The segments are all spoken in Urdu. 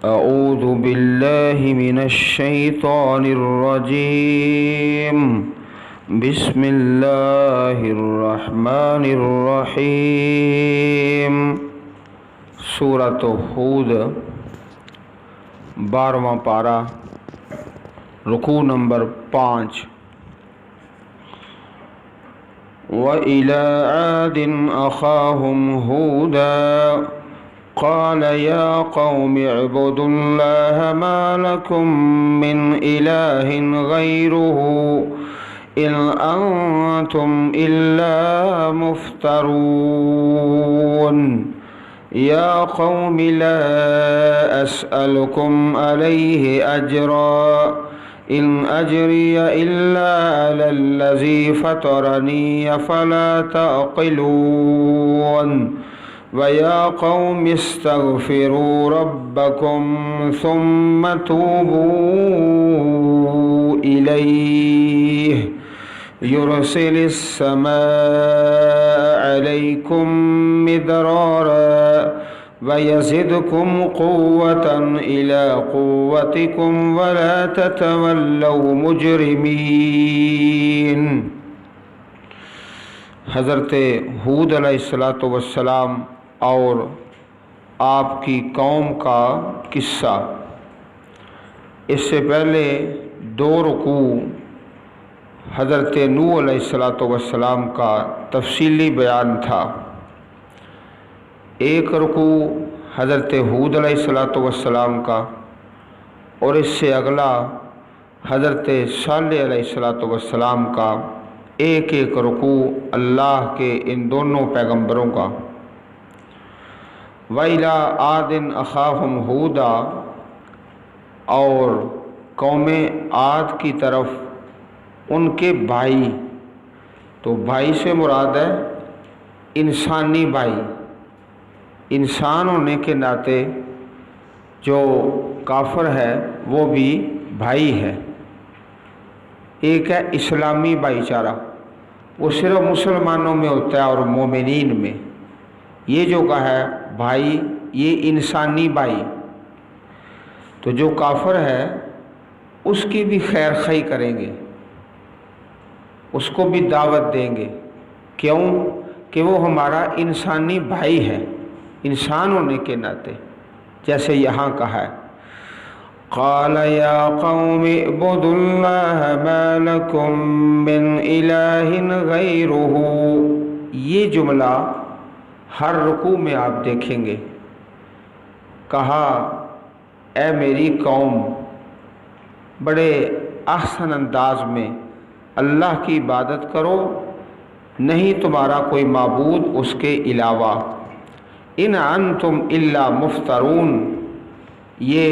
أعوذ بالله من الشيطان الرجيم بسم الله الرحمن الرحيم سورۃ ہود 12واں پارہ رکوع نمبر 5 وَإِلَىٰ عَادٍ أَخَاهُمْ هُودًا قال يا قوم اعبدوا الله ما لكم من إله غيره إن أنتم إلا مفترون يا قوم لا أسألكم عليه أجرا إن أجري إلا على الذي فطرني أفلا تعقلون وَيَا قَوْمِ اسْتَغْفِرُوا رَبَّكُمْ ثُمَّ تُوبُوا إِلَيْهِ يُرْسِلِ السَّمَاءَ عَلَيْكُمْ مِدْرَارًا وَيَزِدْكُمْ قُوَّةً إِلَىٰ قُوَّتِكُمْ وَلَا تَتَوَلَّوْا مُجْرِمِينَ۔ حضرت ہود علیہ السلام اور آپ کی قوم کا قصہ۔ اس سے پہلے 2 رکوع حضرت نوح علیہ السلام کا تفصیلی بیان تھا۔ ایک رکوع حضرت ہود علیہ السلام کا اور اس سے اگلا حضرت صالح علیہ السلام کا ایک رکوع اللہ کے ان دونوں پیغمبروں کا۔ وَإِلَىٰ عَادٍ أَخَاهُمْ هُودًا، اور قوم عاد کی طرف ان کے بھائی، تو بھائی سے مراد ہے انسانی بھائی، انسان ہونے کے ناطے جو کافر ہے وہ بھی بھائی ہے۔ ایک ہے اسلامی بھائی چارہ، وہ صرف مسلمانوں میں ہوتا ہے اور مومنین میں۔ یہ جو کہا ہے بھائی، یہ انسانی بھائی، تو جو کافر ہے اس کی بھی خیر خواہی کریں گے، اس کو بھی دعوت دیں گے۔ کیوں کہ وہ ہمارا انسانی بھائی ہے، انسان ہونے کے ناطے، جیسے یہاں کہا ہے قال یا قوم اعبدوا اللہ ما لکم من الہ غیرہ۔ یہ جملہ ہر رکوع میں آپ دیکھیں گے، کہا اے میری قوم، بڑے احسن انداز میں اللہ کی عبادت کرو، نہیں تمہارا کوئی معبود اس کے علاوہ۔ ان انتم الا مفترون، یہ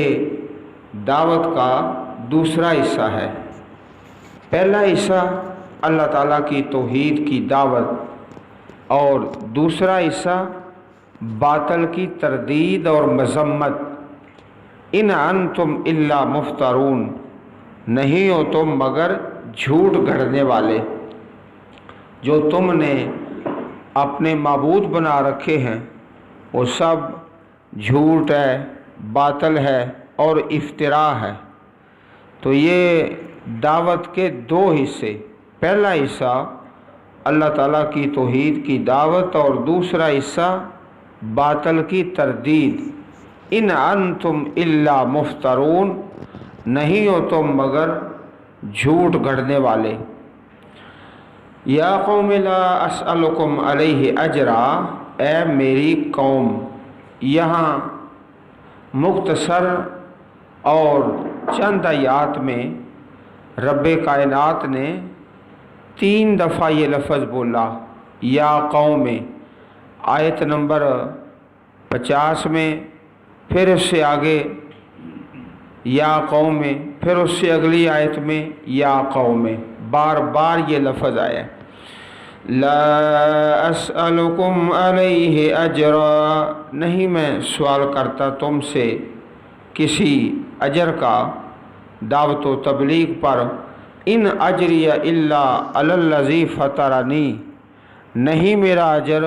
دعوت کا دوسرا حصہ ہے۔ پہلا حصہ اللہ تعالیٰ کی توحید کی دعوت، اور دوسرا حصہ باطل کی تردید اور مذمت۔ ان انتم الا مفترون، نہیں ہو تم مگر جھوٹ گھڑنے والے، جو تم نے اپنے معبود بنا رکھے ہیں وہ سب جھوٹ ہے، باطل ہے اور افتراء ہے۔ تو یہ دعوت کے 2 حصے، پہلا حصہ اللہ تعالیٰ کی توحید کی دعوت اور دوسرا حصہ باطل کی تردید۔ ان انتم الا مفترون، نہیں ہو تم مگر جھوٹ گھڑنے والے۔ یا قوم لا اسألکم علیہ اجرا، اے میری قوم۔ یہاں مختصر اور چند آیات میں رب کائنات نے 3 دفعہ یہ لفظ بولا یا قوم۔ آیت نمبر 50 میں، پھر اس سے آگے یا قوم، پھر اس سے اگلی آیت میں یا قوم، بار بار یہ لفظ آیا۔ لا اسألکم علیہ اجرا، نہیں میں سوال کرتا تم سے کسی اجر کا دعوت و تبلیغ پر۔ ان اجری الا علی الذی فطرنی، نہیں میرا اجر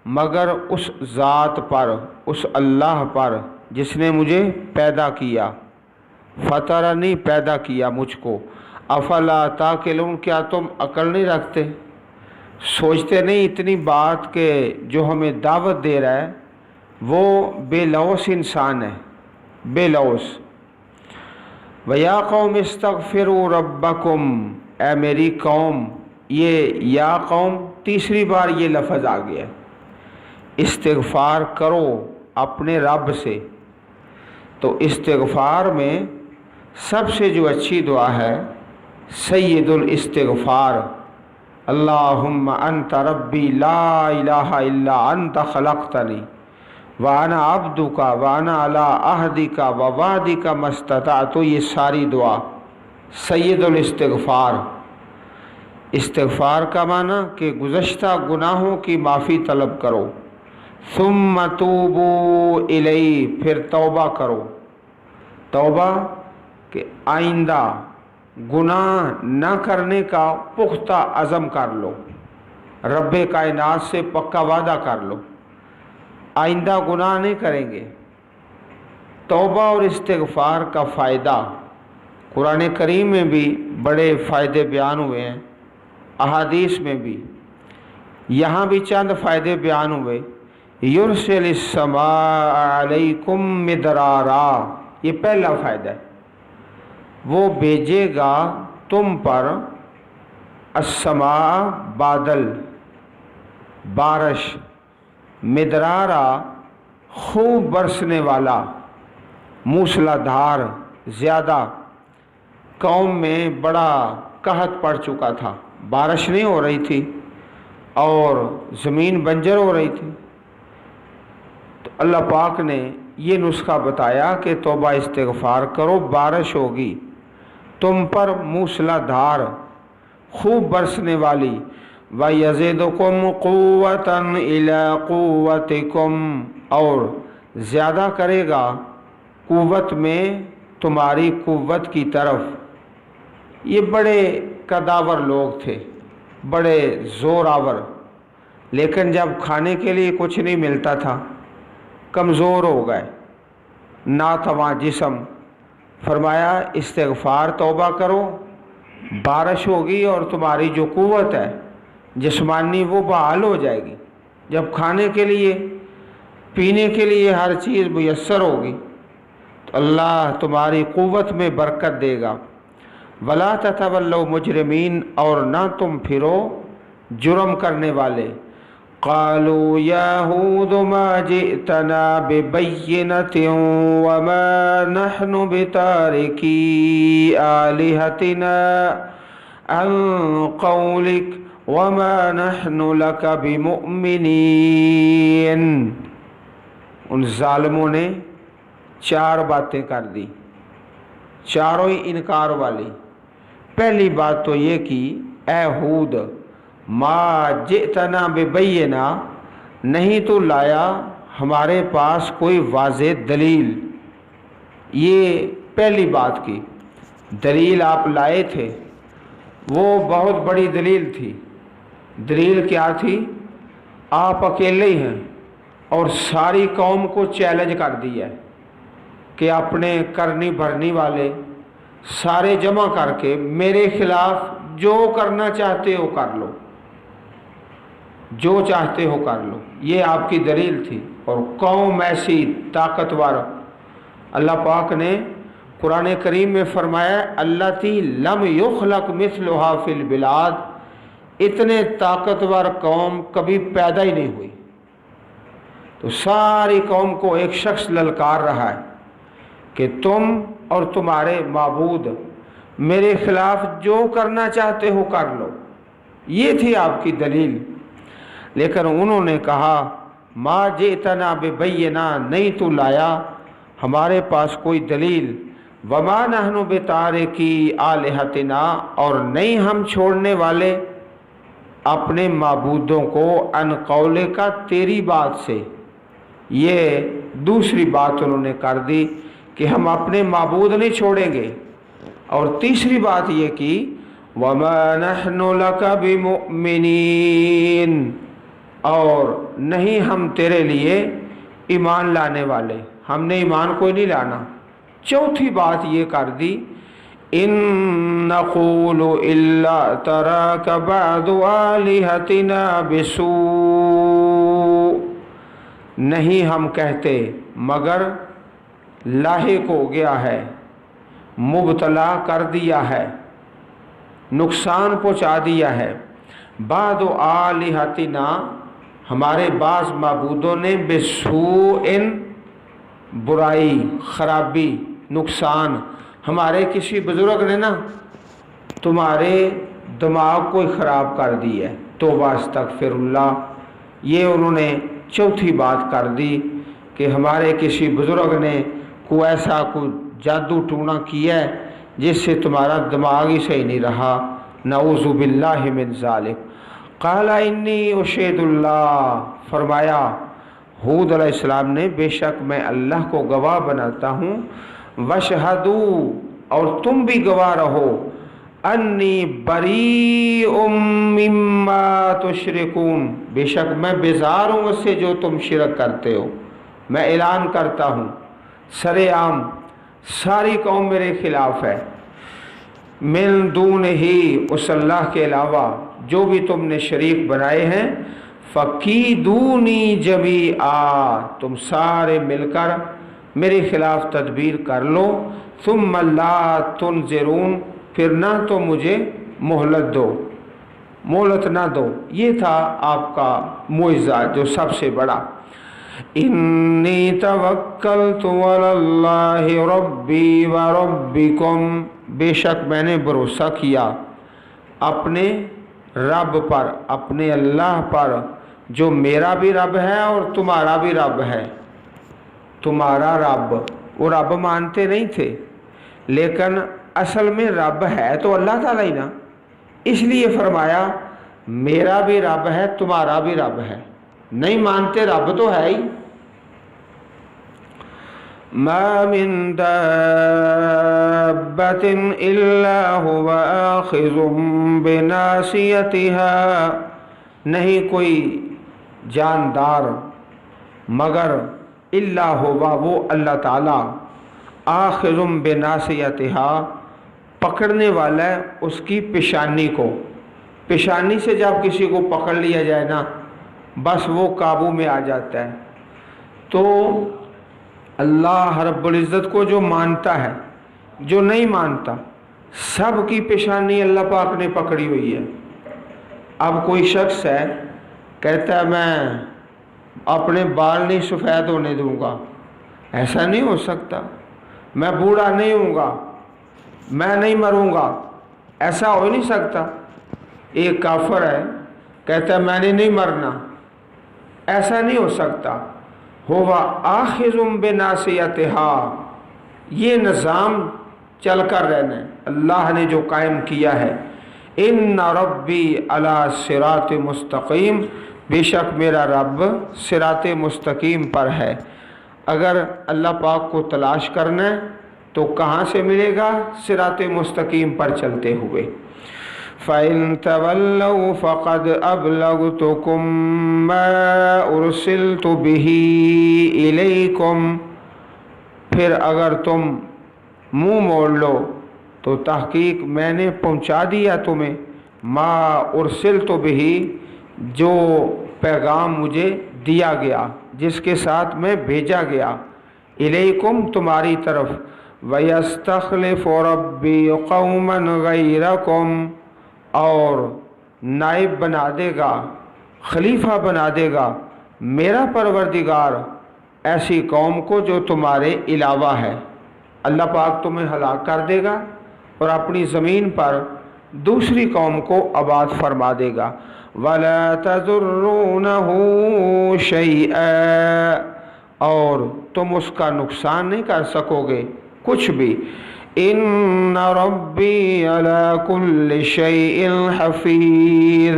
مگر اس ذات پر، اس اللہ پر جس نے مجھے پیدا کیا، فطرنی پیدا کیا مجھ کو، افلا تاقلون کیا تم عقل نہیں رکھتے، سوچتے نہیں اتنی بات کہ جو ہمیں دعوت دے رہا ہے وہ بے لوث انسان ہے، بے لوث۔ وَيَا قَوْمِ اسْتَغْفِرُوا رَبَّكُمْ، اے میری قوم، یہ یا قوم تیسری بار یہ لفظ آ گیا، استغفار کرو اپنے رب سے۔ تو استغفار میں سب سے جو اچھی دعا ہے سید الاستغفار، اللہم انت ربی لا الہ الا انت خلقتنی وانا عبدک وانا علی عہدک ووعدک ما استطعت، یہ ساری دعا سید الاستغفار۔ استغفار کا معنی کہ گزشتہ گناہوں کی معافی طلب کرو، ثم توبوا الی، پھر توبہ کرو، توبہ کہ آئندہ گناہ نہ کرنے کا پختہ عزم کر لو، رب کائنات سے پکا وعدہ کر لو آئندہ گناہ نہیں کریں گے۔ توبہ اور استغفار کا فائدہ قرآن کریم میں بھی بڑے فائدے بیان ہوئے ہیں، احادیث میں بھی، یہاں بھی چند فائدے بیان ہوئے۔ یرسل السماء علیکم مدرارا، یہ پہلا فائدہ ہے، وہ بھیجے گا تم پر السماء بادل، بارش، مدرارا خوب برسنے والا، موسلا دھار زیادہ۔ قوم میں بڑا قحط پڑ چکا تھا، بارش نہیں ہو رہی تھی اور زمین بنجر ہو رہی تھی، تو اللہ پاک نے یہ نسخہ بتایا کہ توبہ استغفار کرو، بارش ہوگی تم پر موسلا دھار خوب برسنے والی، وَيَزِدُكُمْ قُوَّةً إِلَىٰ قُوَّتِكُمْ، اور زیادہ کرے گا قوت میں تمہاری قوت کی طرف۔ یہ بڑے قداور لوگ تھے، بڑے زور آور، لیکن جب کھانے کے لیے کچھ نہیں ملتا تھا کمزور ہو گئے، ناتواں جسم۔ فرمایا استغفار توبہ کرو، بارش ہوگی اور تمہاری جو قوت ہے جسمانی وہ بحال ہو جائے گی، جب کھانے کے لیے پینے کے لیے ہر چیز میسر ہوگی تو اللہ تمہاری قوت میں برکت دے گا۔ ولا تتولوا مجرمین، اور نہ تم پھرو جرم کرنے والے۔ قالوا یا ہود ما جئتنا ببینۃ وما نحن بتارکی آلہتنا عن قولک وما نحن لک بمؤمنین۔ ان ظالموں نے چار باتیں کر دی، چاروں ہی انکار والی۔ پہلی بات تو یہ کی، اے ہود ما جئتنا ببینہ، نہیں تو لایا ہمارے پاس کوئی واضح دلیل۔ یہ پہلی بات کی، دلیل آپ لائے تھے، وہ بہت بڑی دلیل تھی۔ دلیل کیا تھی؟ آپ اکیلے ہی ہیں اور ساری قوم کو چیلنج کر دیا ہے کہ اپنے کرنی بھرنی والے سارے جمع کر کے میرے خلاف جو کرنا چاہتے ہو کر لو، جو چاہتے ہو کر لو۔ یہ آپ کی دلیل تھی، اور قوم ایسی طاقتور۔ اللہ پاک نے قرآن کریم میں فرمایا اللاتی لم یخلق مثلھا فی البلاد، اتنے طاقتور قوم کبھی پیدا ہی نہیں ہوئی۔ تو ساری قوم کو ایک شخص للکار رہا ہے کہ تم اور تمہارے معبود میرے خلاف جو کرنا چاہتے ہو کر لو۔ یہ تھی آپ کی دلیل، لیکن انہوں نے کہا ما جئتنا ببینہ، نہیں تو لایا ہمارے پاس کوئی دلیل، وما نحن بتارکی آلہتنا، اور نہیں ہم چھوڑنے والے اپنے معبودوں کو عن قولے کا، تیری بات سے۔ یہ دوسری بات انہوں نے کر دی کہ ہم اپنے معبود نہیں چھوڑیں گے۔ اور تیسری بات یہ کی وَمَا نَحْنُ لَكَ بِمُؤْمِنِينَ، اور نہیں ہم تیرے لیے ایمان لانے والے، ہم نے ایمان کوئی نہیں لانا۔ چوتھی بات یہ کر دی، ان نقول الا تراک بعض آلہتنا بسوء، نہیں ہم کہتے مگر لاحق ہو گیا ہے، مبتلا کر دیا ہے، نقصان پہنچا دیا ہے، بعض آلہتنا ہمارے بعض معبودوں نے، بسوء برائی، خرابی، نقصان، ہمارے کسی بزرگ نے نا تمہارے دماغ کو خراب کر دی ہے، توبہ استغفر اللہ۔ یہ انہوں نے چوتھی بات کر دی کہ ہمارے کسی بزرگ نے کوئی ایسا کوئی جادو ٹونا کیا ہے جس سے تمہارا دماغ ہی صحیح نہیں رہا، نعوذ باللہ من ذالک۔ قال انی اشہد اللہ، فرمایا ہود علیہ السلام نے بے شک میں اللہ کو گواہ بناتا ہوں، وشہدو اور تم بھی گواہ رہو، انی بریء مما تشرکون، بے شک میں بیزار ہوں اس سے جو تم شرک کرتے ہو۔ میں اعلان کرتا ہوں سر عام، ساری قوم میرے خلاف ہے، من دون ہی، اس اللہ کے علاوہ جو بھی تم نے شریک بنائے ہیں، فکیدونی جمیعا، تم سارے مل کر میرے خلاف تدبیر کر لو، ثم لا تنظرون، پھر نہ تو مجھے مہلت دو، مہلت نہ دو۔ یہ تھا آپ کا معجزہ جو سب سے بڑا۔ انی توکلت علی اللہ ربی و ربکم، بے شک میں نے بھروسہ کیا اپنے رب پر، اپنے اللہ پر جو میرا بھی رب ہے اور تمہارا بھی رب ہے۔ تمہارا رب، وہ رب مانتے نہیں تھے لیکن اصل میں رب ہے تو اللہ تعالیٰ ہی نا، اس لیے فرمایا میرا بھی رب ہے تمہارا بھی رب ہے، نہیں مانتے رب تو ہے ہی۔ ما من دابۃ الا هو آخذ بناصیتها، نہیں کوئی جاندار مگر الا ہوا، وہ اللہ تعالیٰ، آخذ بناصیتها، پکڑنے والا ہے اس کی پیشانی کو۔ پیشانی سے جب کسی کو پکڑ لیا جائے نا بس وہ قابو میں آ جاتا ہے۔ تو اللہ رب العزت کو جو مانتا ہے، جو نہیں مانتا، سب کی پیشانی اللہ پاک نے پکڑی ہوئی ہے۔ اب کوئی شخص ہے کہتا ہے میں اپنے بال نہیں سفید ہونے دوں گا، ایسا نہیں ہو سکتا، میں بوڑھا نہیں ہوں گا، میں نہیں مروں گا، ایسا ہو نہیں سکتا۔ ایک کافر ہے کہتا ہے میں نے نہیں مرنا، ایسا نہیں ہو سکتا۔ ہوا آخذ بناصیتہا، یہ نظام چل کر رہنا ہے، اللہ نے جو قائم کیا ہے۔ ان ربی علی صراط مستقیم، بے شک میرا رب صراط مستقیم پر ہے۔ اگر اللہ پاک کو تلاش کرنا ہے تو کہاں سے ملے گا؟ صراط مستقیم پر چلتے ہوئے۔ فَإِن تَوَلَّوْا فَقَدْ أَبْلَغْتُكُم مَّا أُرْسِلْتُ بِهِ إِلَيْكُمْ، پھر اگر تم منہ موڑ لو تو تحقیق میں نے پہنچا دیا تمہیں، ما ارسلت بہ، جو پیغام مجھے دیا گیا، جس کے ساتھ میں بھیجا گیا، الیکم تمہاری طرف، وَيَسْتَخْلِفُ رَبِّي قَوْمًا غَيْرَكُمْ، اور نائب بنا دے گا، خلیفہ بنا دے گا میرا پروردگار ایسی قوم کو جو تمہارے علاوہ ہے۔ اللہ پاک تمہیں ہلاک کر دے گا اور اپنی زمین پر دوسری قوم کو آباد فرما دے گا۔ وَلَا تَضُرُّونَهُ شَيْئًا، اور تم اس کا نقصان نہیں کر سکو گے کچھ بھی۔ ان ربی علی کل شیء حفیظ،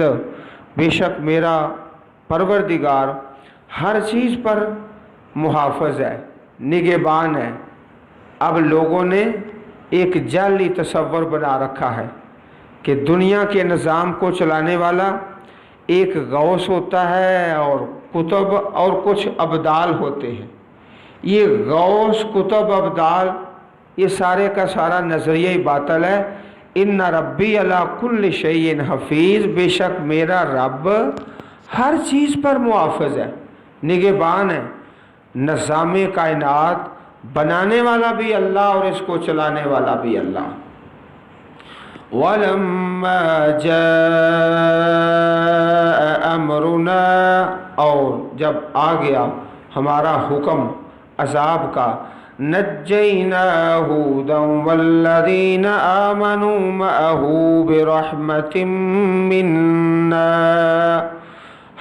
بے شک میرا پروردگار ہر چیز پر محافظ ہے، نگہبان ہے۔ اب لوگوں نے ایک جعلی تصور بنا رکھا ہے کہ دنیا کے نظام کو چلانے والا ایک غوث ہوتا ہے اور کتب اور کچھ ابدال ہوتے ہیں. یہ غوث، کتب، ابدال، یہ سارے کا سارا نظریہ باطل ہے. ان ربی علی کل شیء حفیظ، بے شک میرا رب ہر چیز پر محافظ ہے، نگہبان ہے. نظام کائنات بنانے والا بھی اللہ اور اس کو چلانے والا بھی اللہ. وَلَمَّا جَاءَ أَمْرُنَا، اور جب آ گیا ہمارا حکم عذاب کا، نَجَّيْنَا هُودًا وَالَّذِينَ آمَنُوا مَعَهُ بِرَحْمَةٍ مِّنَّا،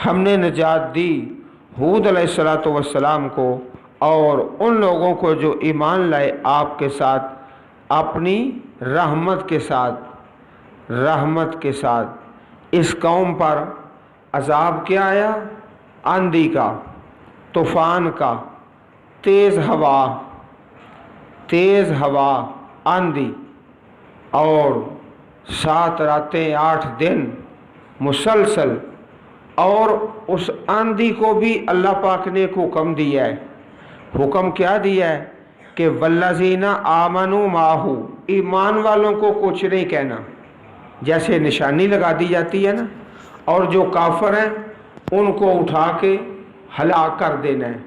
ہم نے نجات دی ہود علیہ السلام کو اور ان لوگوں کو جو ایمان لائے آپ کے ساتھ، اپنی رحمت کے ساتھ. اس قوم پر عذاب کیا آیا؟ آندھی کا، طوفان کا، تیز ہوا، آندھی، اور 7 راتیں 8 دن مسلسل. اور اس آندھی کو بھی اللہ پاک نے ایک حکم دیا ہے. حکم کیا دیا ہے؟ کہ والذین آمنوا معہ، ایمان والوں کو کچھ نہیں کہنا، جیسے نشانی لگا دی جاتی ہے نا، اور جو کافر ہیں ان کو اٹھا کے ہلاک کر دینا ہے.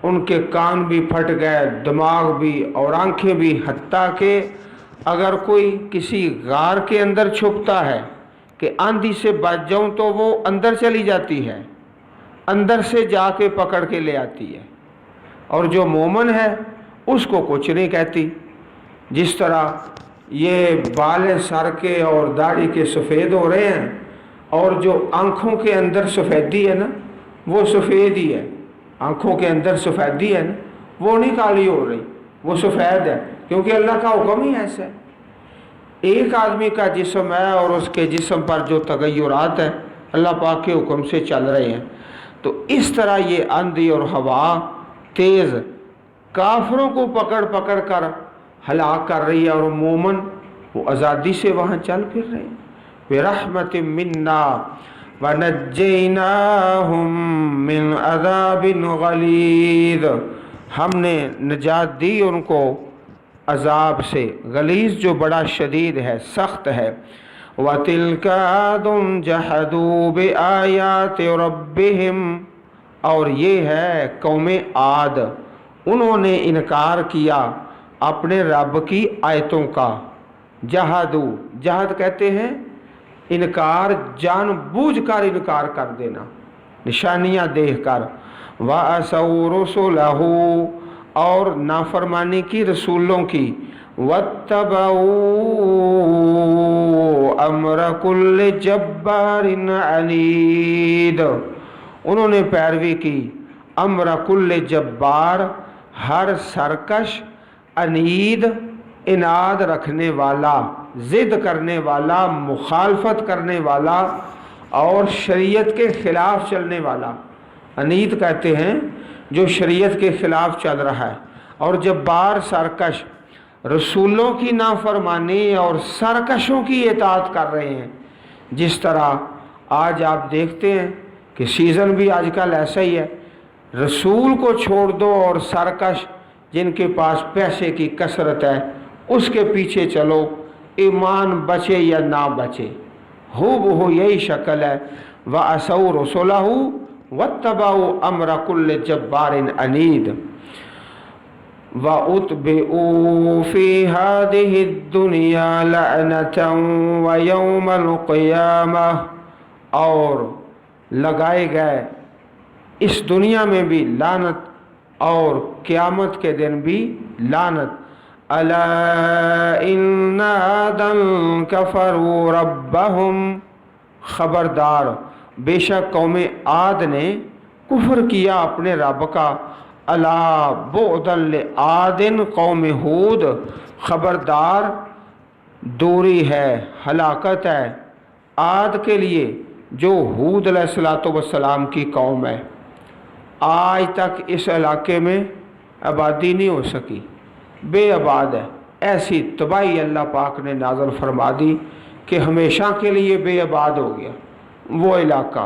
ان کے کان بھی پھٹ گئے، دماغ بھی اور آنکھیں بھی، حتیٰ کہ اگر کوئی کسی غار کے اندر چھپتا ہے کہ آندھی سے بچ جاؤں تو وہ اندر چلی جاتی ہے، اندر سے جا کے پکڑ کے لے آتی ہے. اور جو مومن ہے اس کو کچھ نہیں کہتی. جس طرح یہ بال سر کے اور داڑھی کے سفید ہو رہے ہیں، اور جو آنکھوں کے اندر سفیدی ہے نا، وہ سفید ہی ہے. آنکھوں کے اندر سفیدی ہے نا، وہ نہیں کالی ہو رہی، وہ سفید ہے، کیونکہ اللہ کا حکم ہی ایسا ہے. ایک آدمی کا جسم ہے اور اس کے جسم پر جو تغیرات ہیں اللہ پاک کے حکم سے چل رہے ہیں. تو اس طرح یہ آندھی اور ہوا تیز کافروں کو پکڑ کر ہلاک کر رہی ہے، اور مومن وہ آزادی سے وہاں چل پھر رہے ہیں. برحمت منا ونجیناہم من عذاب غلیظ، ہم نے نجات دی ان کو عذاب سے، غلیظ جو بڑا شدید ہے، سخت ہے. وَتِلْكَ عَادٌ جَحَدُوا بِآيَاتِ رَبِّهِمْ، اور یہ ہے قوم عاد، انہوں نے انکار کیا اپنے رب کی آیتوں کا. جہد کہتے ہیں انکار، جان بوجھ کر انکار کر دینا نشانیاں دیکھ کر. وَعَصَوْا رُسُلَهُ، اور نافرمانی کی رسولوں کی. وَاتَّبَعُوا أَمْرَ كُلِّ جَبَّارٍ عَنِيدٍ، انہوں نے پیروی کی امر کل جبار، ہر سرکش، عنید، اناد رکھنے والا، ضد کرنے والا، مخالفت کرنے والا اور شریعت کے خلاف چلنے والا. عنید کہتے ہیں جو شریعت کے خلاف چل رہا ہے، اور جبار سرکش، رسولوں کی نافرمانی اور سرکشوں کی اطاعت کر رہے ہیں. جس طرح آج آپ دیکھتے ہیں کہ سیزن بھی آج کل ایسا ہی ہے، رسول کو چھوڑ دو اور سرکش جن کے پاس پیسے کی کثرت ہے اس کے پیچھے چلو، ایمان بچے یا نہ بچے، ہو یہی شکل ہے. وَعَصَوْا رُسُلَهُ وَاتَّبَعُوا أَمْرَ كُلِّ جَبَّارٍ عَنِيدٍ. وَأُتْبِعُوا فِي هَذِهِ الدُّنْيَا لَعْنَةً وَيَوْمَ الْقِيَامَةِ، اور لگائے گئے اس دنیا میں بھی لعنت اور قیامت کے دن بھی لعنت. أَلَا إِنَّ عَادًا كَفَرُوا رَبَّهُمْ، خبردار بے شک قوم عاد نے کفر کیا اپنے رب کا. الا بعدا لعاد قوم ہود، خبردار دوری ہے، ہلاکت ہے عاد کے لیے جو ہود علیہ السلام کی قوم ہے. آج تک اس علاقے میں آبادی نہیں ہو سکی، بے آباد ہے. ایسی تباہی اللہ پاک نے نازل فرما دی کہ ہمیشہ کے لیے بے آباد ہو گیا وہ علاقہ.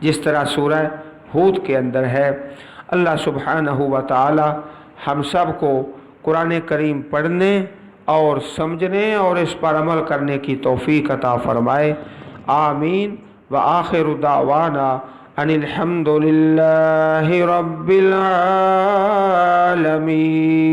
جس طرح سورہ ہود کے اندر ہے۔ اللہ سبحانہ و تعالی ہم سب کو قرآن کریم پڑھنے اور سمجھنے اور اس پر عمل کرنے کی توفیق عطا فرمائے، آمین۔ وآخر دعوانا ان الحمد للہ رب العالمین۔